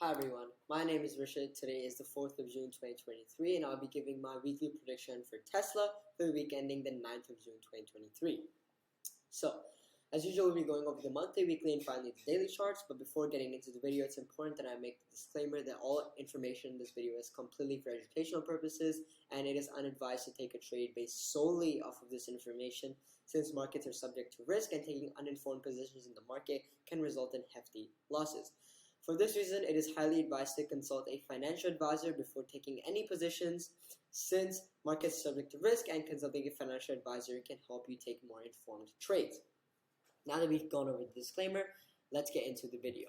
Hi everyone, my name is Rishad. Today is the 4th of June 2023 and I'll be giving my weekly prediction for Tesla for the week ending the 9th of June 2023. So, as usual, we'll be going over the monthly, weekly, and finally the daily charts, but before getting into the video, it's important that I make the disclaimer that all information in this video is completely for educational purposes and it is unadvised to take a trade based solely off of this information, since markets are subject to risk and taking uninformed positions in the market can result in hefty losses. For this reason, it is highly advised to consult a financial advisor before taking any positions, since markets are subject to risk and consulting a financial advisor can help you take more informed trades. Now that we've gone over the disclaimer, let's get into the video.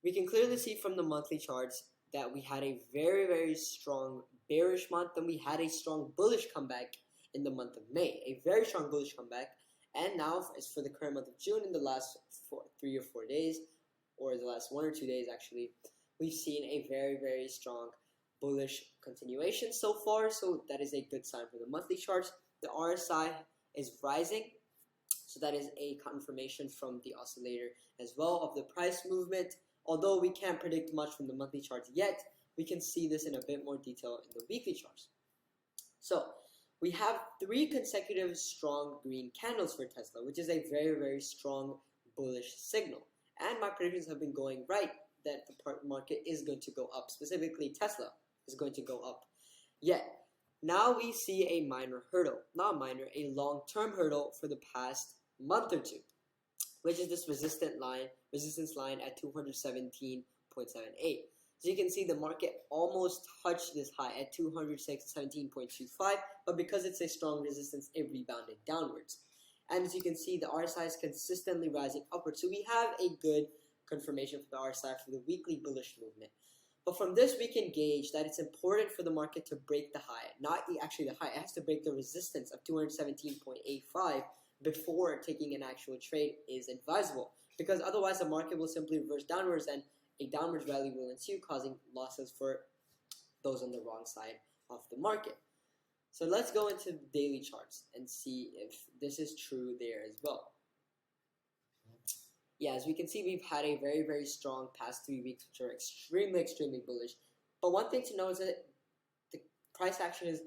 We can clearly see from the monthly charts that we had a very strong bearish month, and we had a strong bullish comeback in the month of May, a very strong bullish comeback, and now as for the current month of June, in the last 3 or 4 days, or the last 1 or 2 days actually, we've seen a very strong bullish continuation so far, so that is a good sign for the monthly charts. The RSI is rising, so that is a confirmation from the oscillator as well of the price movement. Although we can't predict much from the monthly charts yet, we can see this in a bit more detail in the weekly charts. So we have 3 consecutive strong green candles for Tesla, which is a very strong bullish signal. And my predictions have been going right, that the market is going to go up. Specifically, Tesla is going to go up. Yet, now we see a minor hurdle. Not minor, a long-term hurdle for the past month or two, which is this resistance line at 217.78. So you can see the market almost touched this high at 217.25, but because it's a strong resistance, it rebounded downwards. And as you can see, the RSI is consistently rising upwards. So we have a good confirmation for the RSI for the weekly bullish movement. But from this, we can gauge that it's important for the market to break the high. Not actually the high. It has to break the resistance of 217.85 before taking an actual trade is advisable. Because otherwise, the market will simply reverse downwards and a downwards rally will ensue, causing losses for those on the wrong side of the market. So let's go into the daily charts and see if this is true there as well. Yeah, as we can see, we've had a very strong past 3 weeks, which are extremely bullish. But one thing to note is that the price action is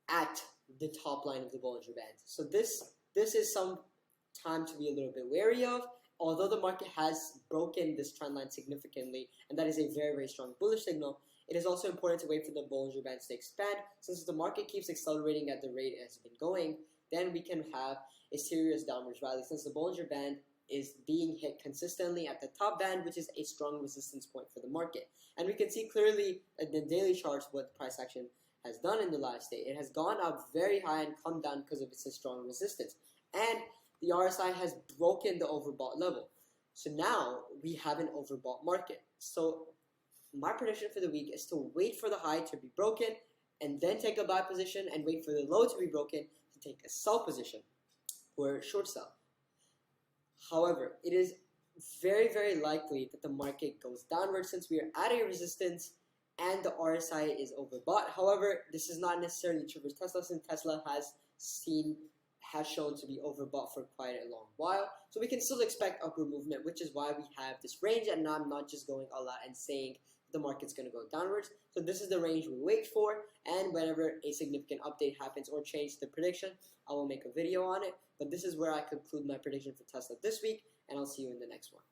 at the top line of the Bollinger Band. So this is some time to be a little bit wary of. Although the market has broken this trend line significantly, and that is a very strong bullish signal, it is also important to wait for the Bollinger Bands to expand, since if the market keeps accelerating at the rate it has been going, then we can have a serious downwards rally, since the Bollinger Band is being hit consistently at the top band, which is a strong resistance point for the market. And we can see clearly in the daily charts what the price action has done in the last day. It has gone up very high and come down because of its strong resistance. And the RSI has broken the overbought level. So now we have an overbought market. So my prediction for the week is to wait for the high to be broken and then take a buy position, and wait for the low to be broken to take a sell position or short sell. However, it is very likely that the market goes downward, since we are at a resistance and the RSI is overbought. However, this is not necessarily true for Tesla, since Tesla has shown to be overbought for quite a long while. So we can still expect upward movement, which is why we have this range, and I'm not just going all out and saying the market's going to go downwards. So this is the range we wait for, and whenever a significant update happens or change the prediction, I will make a video on it. But this is where I conclude my prediction for Tesla this week, and I'll see you in the next one.